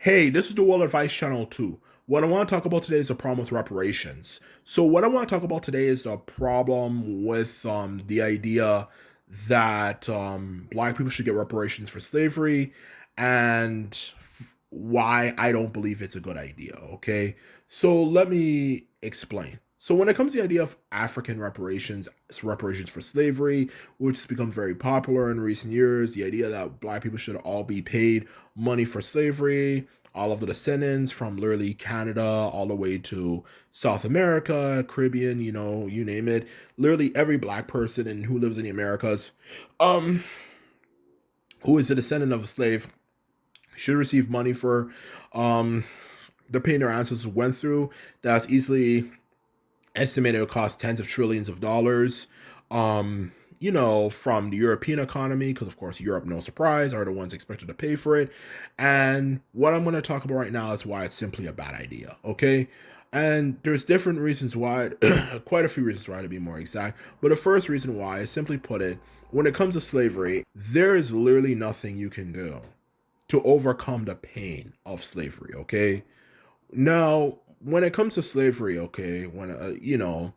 Hey, this is the World Advice Channel 2. What I want to talk about today is the problem with reparations. So, what I want to talk about today is the problem with the idea that black people should get reparations for slavery and why I don't believe it's a good idea. Okay, so let me explain. So, when it comes to the idea of African reparations, it's reparations for slavery, which has become very popular in recent years, the idea that black people should all be paid money for slavery, all of the descendants from literally Canada all the way to South America, Caribbean, you name it. Literally every black person who lives in the Americas, um, who is a descendant of a slave, should receive money for um the pain their ancestors went through. That's easily estimated to cost tens of trillions of dollars. From the European economy, because of course Europe, no surprise, are the ones expected to pay for it. And what I'm going to talk about right now is why it's simply a bad idea. Okay. And there's different reasons why, quite a few reasons why to be more exact. But the first reason why is simply put it, when it comes to slavery, there is literally nothing you can do to overcome the pain of slavery. Okay. Now, when it comes to slavery, okay, when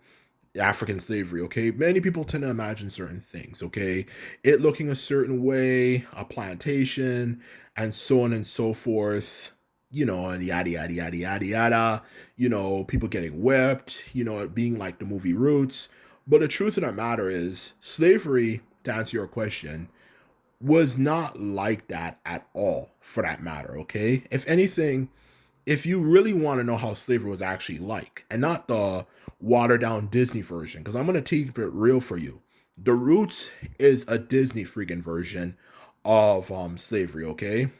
African slavery, okay, many people tend to imagine certain things, okay, it looking a certain way, a plantation, and so on and so forth, and yada yada yada yada yada, people getting whipped, it being like the movie Roots. But the truth of the matter is, slavery, to answer your question, was not like that at all, for that matter, okay? If anything, if you really want to know how slavery was actually like, and not the watered down Disney version, because I'm going to keep it real for you. The Roots is a Disney freaking version of slavery, okay?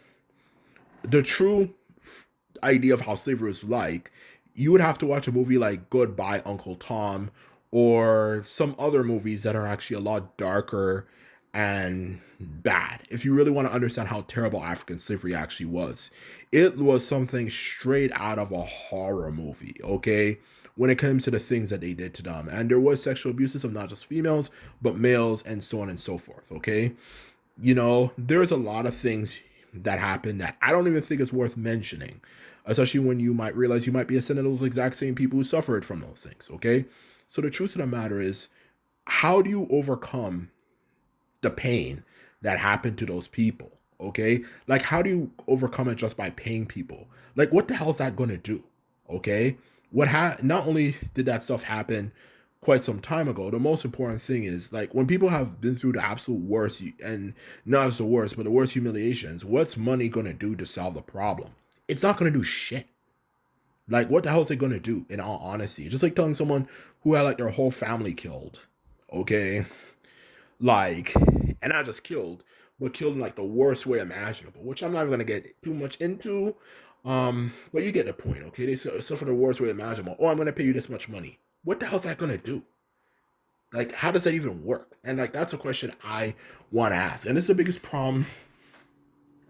The true idea of how slavery was like, you would have to watch a movie like Goodbye Uncle Tom or some other movies that are actually a lot darker and bad. If you really want to understand how terrible African slavery actually was, it was something straight out of a horror movie, okay? When it comes to the things that they did to them. And there was sexual abuses of not just females, but males and so on and so forth, okay? There's a lot of things that happen that I don't even think is worth mentioning, especially when you might realize you might be a son of those exact same people who suffered from those things, okay? So the truth of the matter is, how do you overcome the pain that happened to those people, okay? Like, how do you overcome it just by paying people? Like, what the hell is that going to do, okay? Not only did that stuff happen quite some time ago, the most important thing is, like, when people have been through the absolute worst, and not as the worst, but the worst humiliations, what's money going to do to solve the problem? It's not going to do shit. Like, what the hell is it going to do, in all honesty? Just like telling someone who had, like, their whole family killed, okay? Like, and not just killed, but killed in like the worst way imaginable, which I'm not even gonna get too much into. But you get the point, okay? They suffer the worst way imaginable. Oh, I'm gonna pay you this much money. What the hell's that gonna do? Like, how does that even work? And like, that's a question I want to ask. And this is the biggest problem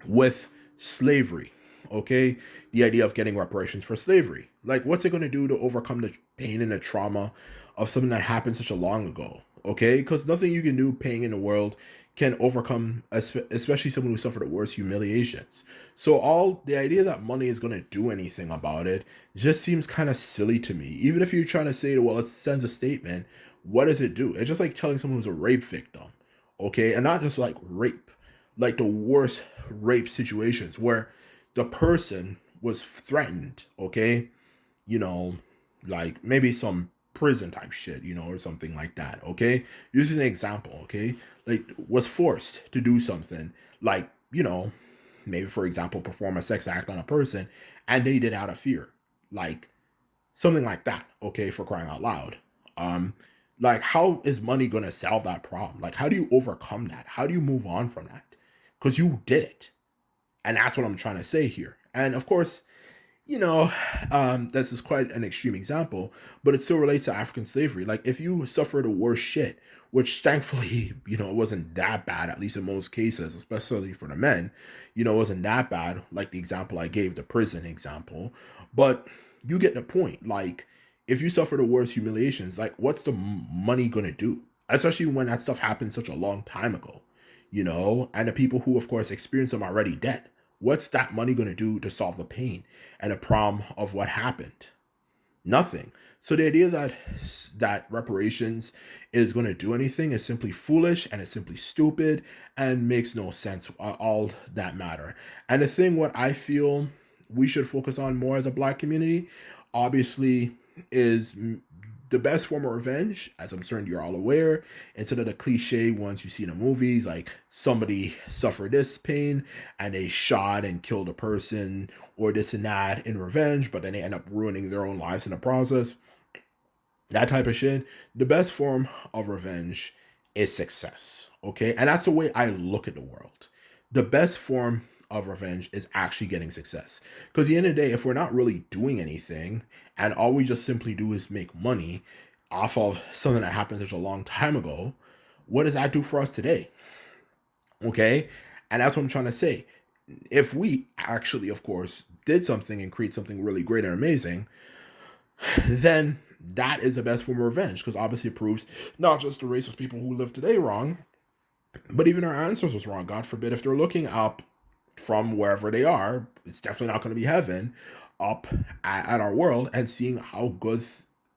with slavery, okay? The idea of getting reparations for slavery. Like, what's it going to do to overcome the pain and the trauma of something that happened such a long ago, okay? Because nothing you can do paying in the world can overcome, especially someone who suffered the worst humiliations. So all the idea that money is going to do anything about it just seems kind of silly to me. Even if you're trying to say, well, it sends a statement, what does it do? It's just like telling someone who's a rape victim, okay? And not just like rape, like the worst rape situations where the person was threatened, okay? You know, like maybe some prison type shit, or something like that, okay? Using an example, okay? Like was forced to do something like, maybe for example, perform a sex act on a person and they did out of fear. Like something like that, okay, for crying out loud. Um, like how is money gonna solve that problem? Like how do you overcome that? How do you move on from that? Because you did it. And that's what I'm trying to say here. And of course, you know, this is quite an extreme example, but it still relates to African slavery. Like, if you suffer the worst shit, which thankfully, it wasn't that bad, at least in most cases, especially for the men, it wasn't that bad, like the example I gave, the prison example. But you get the point. Like, if you suffer the worst humiliations, like, what's the money gonna do? Especially when that stuff happened such a long time ago, and the people who, of course, experienced them are already dead. What's that money going to do to solve the pain and the problem of what happened? Nothing. So the idea that reparations is going to do anything is simply foolish, and it's simply stupid and makes no sense. All that matter. And the thing, what I feel we should focus on more as a Black community, obviously, is the best form of revenge, as I'm certain you're all aware, instead of the cliche ones you see in the movies, like somebody suffered this pain and they shot and killed a person or this and that in revenge, but then they end up ruining their own lives in the process. That type of shit. The best form of revenge is success. Okay. And that's the way I look at the world. The best form of revenge is actually getting success. Because at the end of the day, if we're not really doing anything and all we just simply do is make money off of something that happened such a long time ago, what does that do for us today? Okay. And that's what I'm trying to say. If we actually, of course, did something and create something really great and amazing, then that is the best form of revenge, because obviously it proves not just the racist people who live today wrong, but even our ancestors was wrong. God forbid, if they're looking up from wherever they are, it's definitely not going to be heaven, up at our world and seeing how good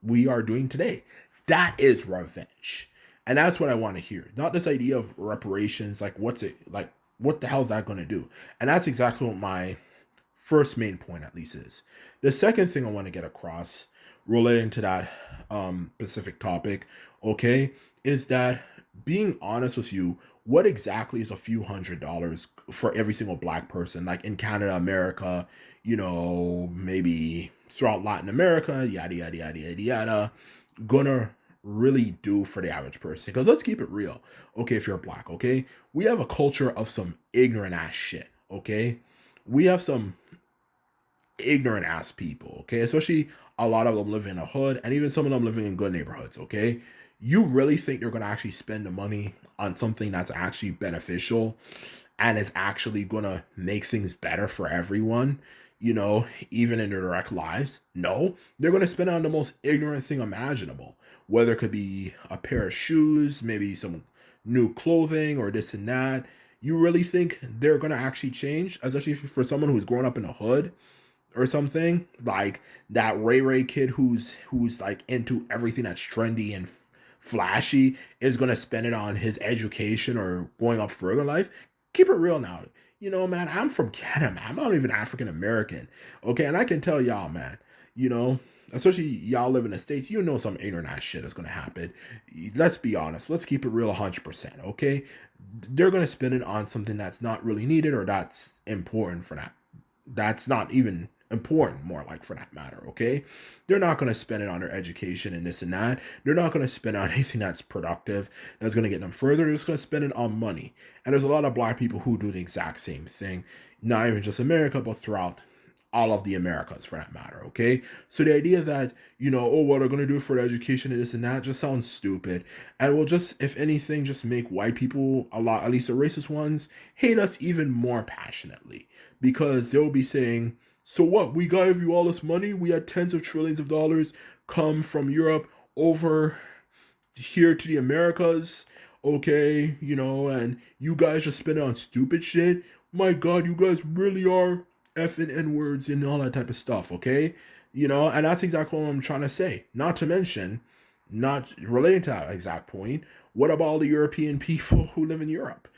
we are doing today. That is revenge. And that's what I want to hear. Not this idea of reparations, like what's it like, what the hell is that going to do? And that's exactly what my first main point at least is. The second thing I want to get across relating to that specific topic, okay, is that being honest with you, what exactly is a few $100s for every single Black person, like in Canada, America, maybe throughout Latin America, yada yada yada yada yada, gonna really do for the average person? Because let's keep it real, okay, if you're Black, okay, we have a culture of some ignorant ass shit, okay, we have some ignorant ass people, okay? Especially a lot of them live in a hood, and even some of them living in good neighborhoods, okay? You really think they're gonna actually spend the money on something that's actually beneficial and is actually gonna make things better for everyone, even in their direct lives? No, they're gonna spend it on the most ignorant thing imaginable, whether it could be a pair of shoes, maybe some new clothing, or this and that. You really think they're gonna actually change, especially for someone who's grown up in a hood or something, like that Ray kid who's like into everything that's trendy and flashy is gonna spend it on his education or going up further in life? Keep it real now. Man, I'm from Canada, man. I'm not even African American. Okay, and I can tell y'all, man, you know, especially y'all live in the States, some ignorant ass shit is gonna happen. Let's be honest. Let's keep it real 100%, okay? They're gonna spend it on something that's not really needed or that's important for that. That's not even important, more like, for that matter, okay? They're not going to spend it on their education and this and that. They're not going to spend it on anything that's productive, that's going to get them further. They're just going to spend it on money. And there's a lot of Black people who do the exact same thing, not even just America, but throughout all of the Americas, for that matter, okay? So the idea that, oh, what are going to do for education and this and that just sounds stupid, and will just, if anything, just make white people, a lot, at least the racist ones, hate us even more passionately, because they'll be saying, so what, we gave you all this money, we had tens of trillions of dollars come from Europe over here to the Americas, okay, and you guys just spend it on stupid shit. My God, you guys really are effing N words and all that type of stuff, okay? And that's exactly what I'm trying to say. Not to mention, not relating to that exact point, what about all the European people who live in Europe?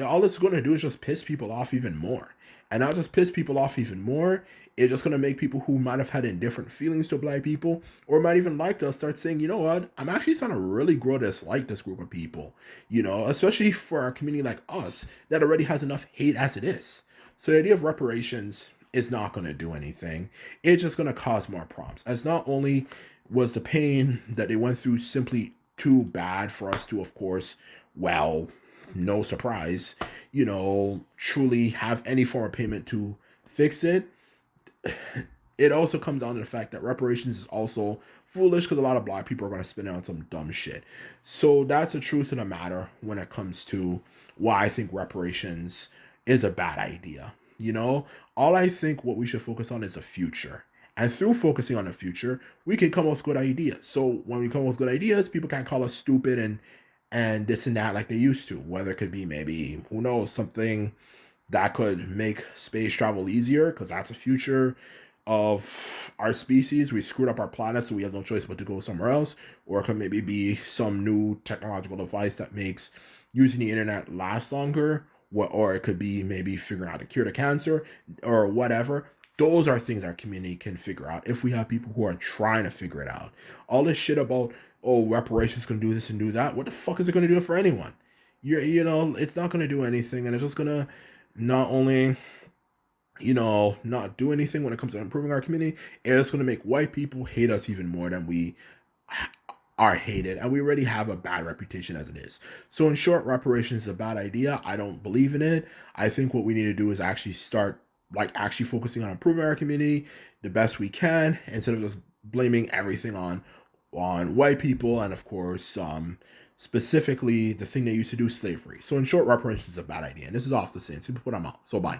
All it's going to do is just piss people off even more. And not just piss people off even more, it's just going to make people who might have had indifferent feelings to Black people or might even like us start saying, you know what, I'm actually starting to really grow to dislike this group of people, especially for a community like us that already has enough hate as it is. So the idea of reparations is not going to do anything. It's just going to cause more problems. As not only was the pain that they went through simply too bad for us to, of course, well, no surprise, truly have any form of payment to fix it. It also comes down to the fact that reparations is also foolish, because a lot of Black people are going to spend it on some dumb shit. So that's the truth of the matter when it comes to why I think reparations is a bad idea. All I think what we should focus on is the future. And through focusing on the future, we can come up with good ideas. So when we come up with good ideas, people can't call us stupid and this and that like they used to. Whether it could be maybe, who knows, something that could make space travel easier, because that's the future of our species. We screwed up our planet, so we have no choice but to go somewhere else. Or it could maybe be some new technological device that makes using the internet last longer. Or it could be maybe figuring out a cure to cancer or whatever. Those are things our community can figure out if we have people who are trying to figure it out. All this shit about, oh, reparations can do this and do that. What the fuck is it going to do for anyone? It's not going to do anything, and it's just going to not only not do anything when it comes to improving our community. It's going to make white people hate us even more than we are hated, and we already have a bad reputation as it is. So, in short, reparations is a bad idea. I don't believe in it. I think what we need to do is actually start actually focusing on improving our community the best we can, instead of just blaming everything on white people, and of course, specifically the thing they used to do, slavery. So, in short, reparations is a bad idea, and this is off the scene. Super put them out. So, bye.